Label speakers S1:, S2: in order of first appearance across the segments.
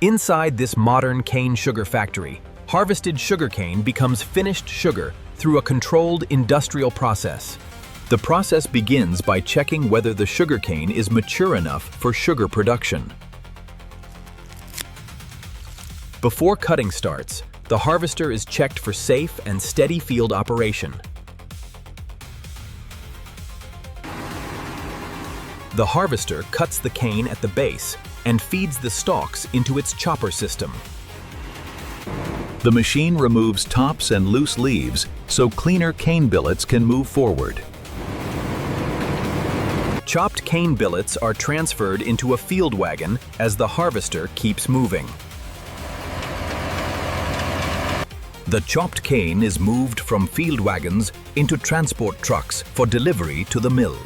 S1: Inside this modern cane sugar factory, harvested sugarcane becomes finished sugar through a controlled industrial process. The process begins by checking whether the sugarcane is mature enough for sugar production. Before cutting starts, the harvester is checked for safe and steady field operation. The harvester cuts the cane at the base and feeds the stalks into its chopper system.
S2: The machine removes tops and loose leaves so cleaner cane billets can move forward.
S1: Chopped cane billets are transferred into a field wagon as the harvester keeps moving. The chopped cane is moved from field wagons into transport trucks for delivery to the mill.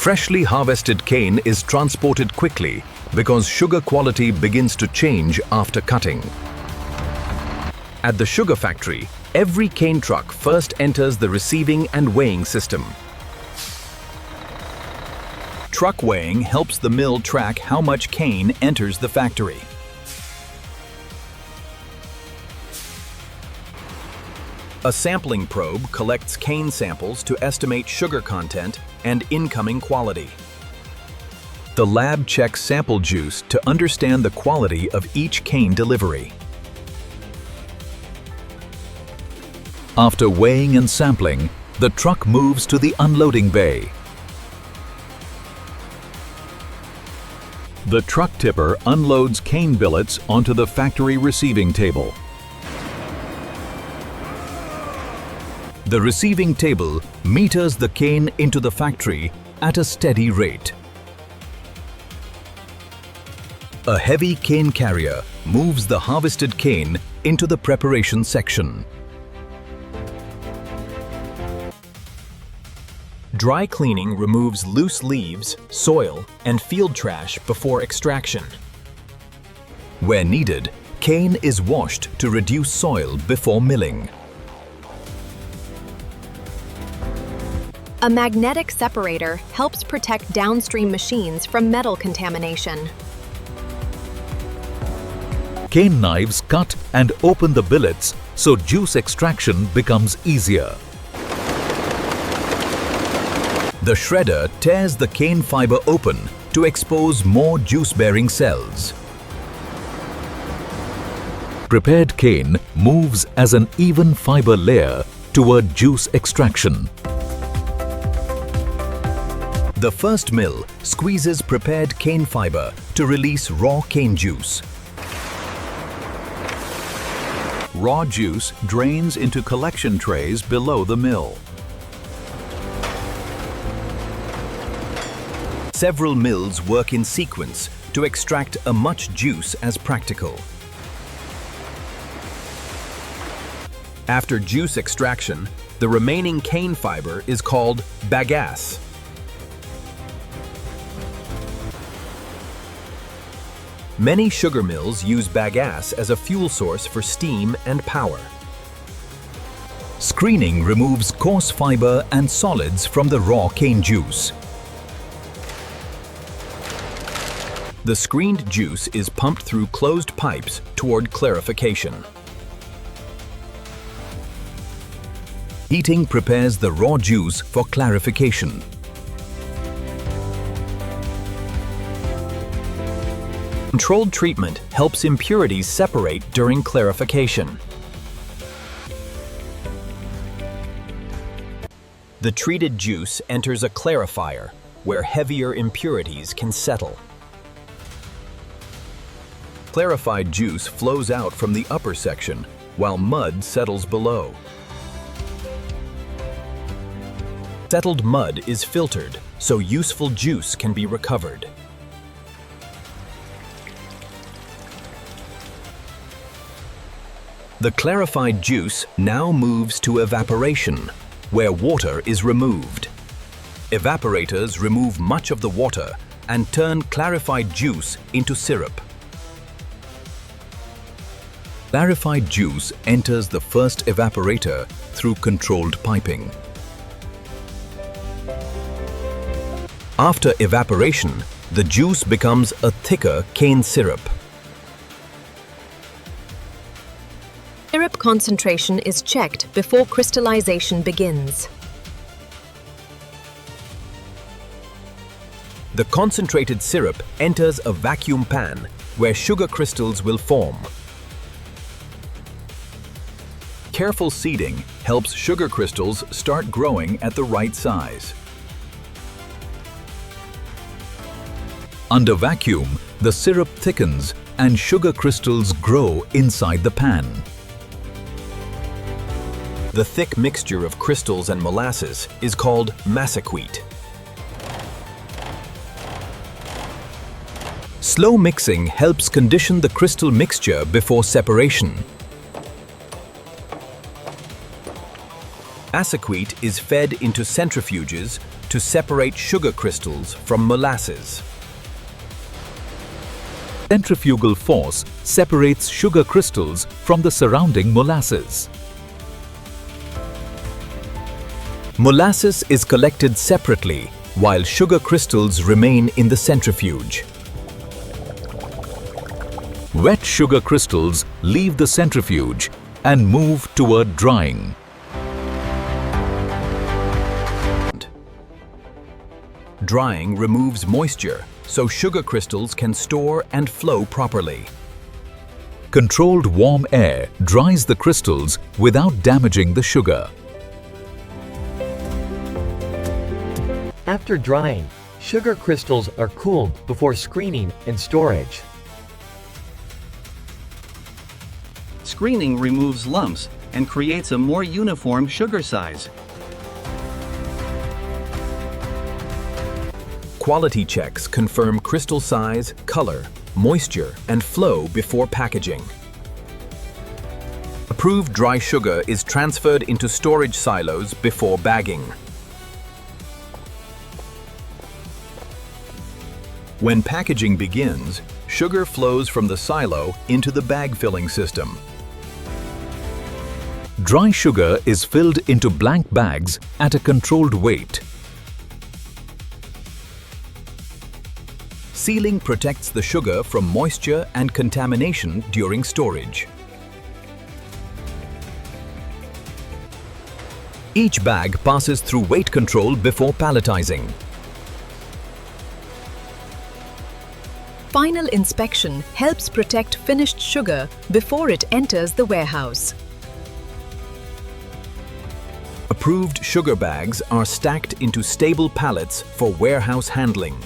S2: Freshly harvested cane is transported quickly because sugar quality begins to change after cutting.
S1: At the sugar factory, every cane truck first enters the receiving and weighing system. Truck weighing helps the mill track how much cane enters the factory. A sampling probe collects cane samples to estimate sugar content and incoming quality. The lab checks sample juice to understand the quality of each cane delivery.
S2: After weighing and sampling, the truck moves to the unloading bay. The truck tipper unloads cane billets onto the factory receiving table. The receiving table meters the cane into the factory at a steady rate. A heavy cane carrier moves the harvested cane into the preparation section.
S1: Dry cleaning removes loose leaves, soil, and field trash before extraction.
S2: Where needed, cane is washed to reduce soil before milling.
S3: A magnetic separator helps protect downstream machines from metal contamination.
S2: Cane knives cut and open the billets so juice extraction becomes easier. The shredder tears the cane fiber open to expose more juice-bearing cells. Prepared cane moves as an even fiber layer toward juice extraction. The first mill squeezes prepared cane fiber to release raw cane juice. Raw juice drains into collection trays below the mill.
S1: Several mills work in sequence to extract as much juice as practical. After juice extraction, the remaining cane fiber is called bagasse. Many sugar mills use bagasse as a fuel source for steam and power.
S2: Screening removes coarse fiber and solids from the raw cane juice.
S1: The screened juice is pumped through closed pipes toward clarification.
S2: Heating prepares the raw juice for clarification.
S1: Controlled treatment helps impurities separate during clarification. The treated juice enters a clarifier, where heavier impurities can settle. Clarified juice flows out from the upper section, while mud settles below. Settled mud is filtered, so useful juice can be recovered. The clarified juice now moves to evaporation, where water is removed. Evaporators remove much of the water and turn clarified juice into syrup.
S2: Clarified juice enters the first evaporator through controlled piping.
S1: After evaporation, The juice becomes a thicker cane syrup.
S3: Syrup concentration is checked before crystallization begins.
S1: The concentrated syrup enters a vacuum pan where sugar crystals will form. Careful seeding helps sugar crystals start growing at the right size. Under vacuum, the syrup thickens and sugar crystals grow inside the pan. The thick mixture of crystals and molasses is called massaquite. Slow mixing helps condition the crystal mixture before separation. Massaquite is fed into centrifuges to separate sugar crystals from molasses.
S2: Centrifugal force separates sugar crystals from the surrounding molasses.
S1: Molasses is collected separately while sugar crystals remain in the centrifuge.
S2: Wet sugar crystals leave the centrifuge and move toward drying.
S1: Drying removes moisture, so sugar crystals can store and flow properly.
S2: Controlled warm air dries the crystals without damaging the sugar.
S4: After drying, sugar crystals are cooled before screening and storage.
S5: Screening removes lumps and creates a more uniform sugar size.
S1: Quality checks confirm crystal size, color, moisture, and flow before packaging. Approved dry sugar is transferred into storage silos before bagging. When packaging begins, sugar flows from the silo into the bag filling system.
S2: Dry sugar is filled into blank bags at a controlled weight.
S1: Sealing protects the sugar from moisture and contamination during storage. Each bag passes through weight control before palletizing.
S3: Final inspection helps protect finished sugar before it enters the warehouse.
S1: Approved sugar bags are stacked into stable pallets for warehouse handling.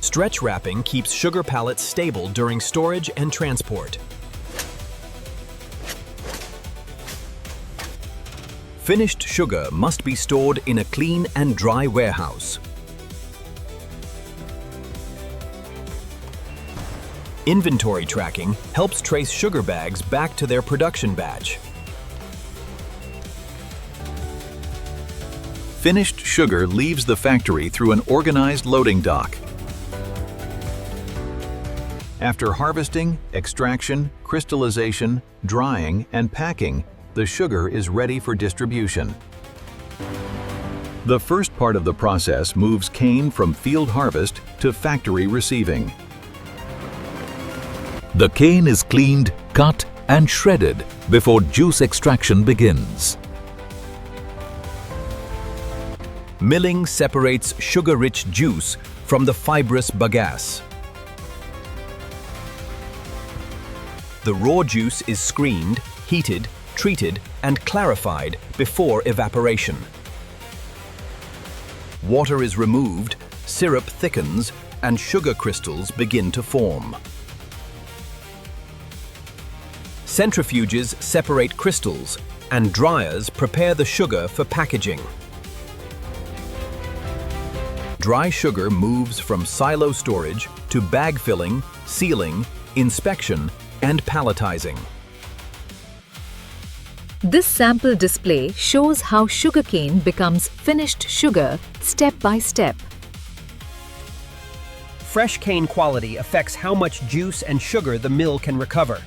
S1: Stretch wrapping keeps sugar pallets stable during storage and transport. Finished sugar must be stored in a clean and dry warehouse. Inventory tracking helps trace sugar bags back to their production batch.
S2: Finished sugar leaves the factory through an organized loading dock. After harvesting, extraction, crystallization, drying, and packing, the sugar is ready for distribution. The first part of the process moves cane from field harvest to factory receiving. The cane is cleaned, cut, and shredded before juice extraction begins.
S1: Milling separates sugar-rich juice from the fibrous bagasse. The raw juice is screened, heated, treated, and clarified before evaporation. Water is removed, syrup thickens, and sugar crystals begin to form. Centrifuges separate crystals, and dryers prepare the sugar for packaging. Dry sugar moves from silo storage to bag filling, sealing, inspection, and palletizing.
S6: This sample display shows how sugarcane becomes finished sugar step by step.
S7: Fresh cane quality affects how much juice and sugar the mill can recover.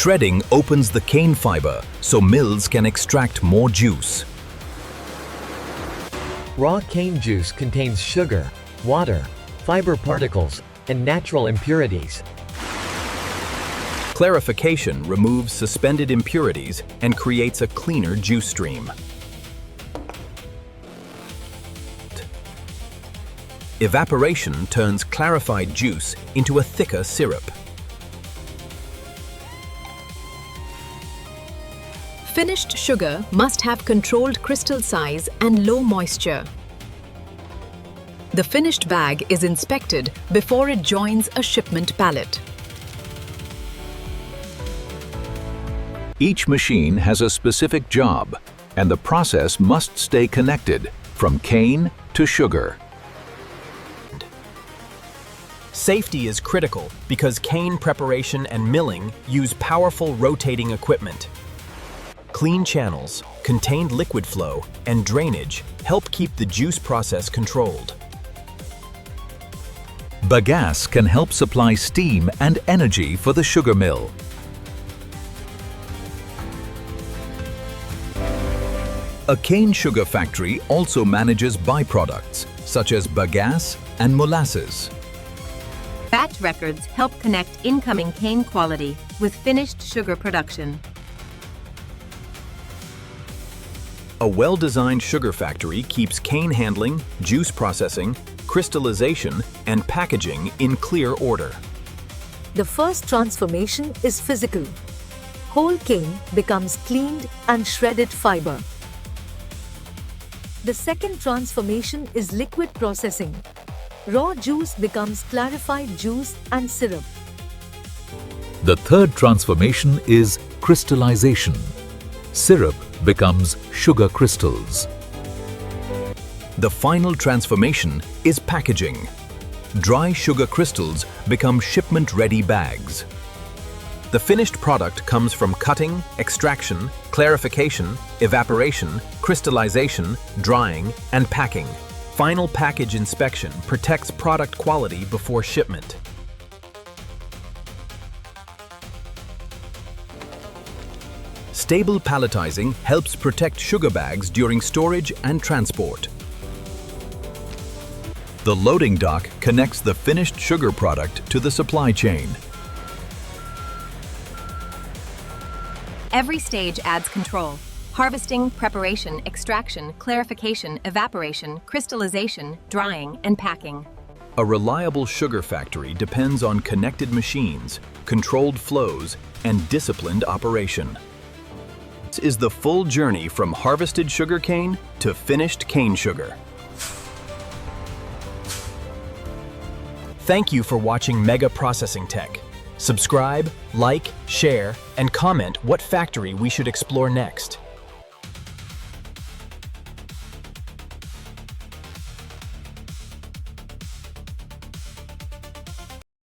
S1: Shredding opens the cane fiber so mills can extract more juice.
S4: Raw cane juice contains sugar, water, fiber particles, and natural impurities.
S1: Clarification removes suspended impurities and creates a cleaner juice stream. Evaporation turns clarified juice into a thicker syrup.
S3: Finished sugar must have controlled crystal size and low moisture. The finished bag is inspected before it joins a shipment pallet.
S2: Each machine has a specific job, and the process must stay connected from cane to sugar.
S1: Safety is critical because cane preparation and milling use powerful rotating equipment. Clean channels, contained liquid flow, and drainage help keep the juice process controlled.
S2: Bagasse can help supply steam and energy for the sugar mill. A cane sugar factory also manages byproducts such as bagasse and molasses.
S8: Batch records help connect incoming cane quality with finished sugar production.
S1: A well-designed sugar factory keeps cane handling, juice processing, crystallization, and packaging in clear order.
S6: The first transformation is physical. Whole cane becomes cleaned and shredded fiber. The second transformation is liquid processing. Raw juice becomes clarified juice and syrup.
S2: The third transformation is crystallization. Syrup becomes sugar crystals.
S1: The final transformation is packaging. Dry sugar crystals become shipment-ready bags. The finished product comes from cutting, extraction, clarification, evaporation, crystallization, drying, and packing. Final package inspection protects product quality before shipment. Stable palletizing helps protect sugar bags during storage and transport. The loading dock connects the finished sugar product to the supply chain.
S8: Every stage adds control. Harvesting, preparation, extraction, clarification, evaporation, crystallization, drying, and packing.
S1: A reliable sugar factory depends on connected machines, controlled flows, and disciplined operation. This is the full journey from harvested sugarcane to finished cane sugar. Thank you for watching Mega Processing Tech. Subscribe, like, share, and comment what factory we should explore next.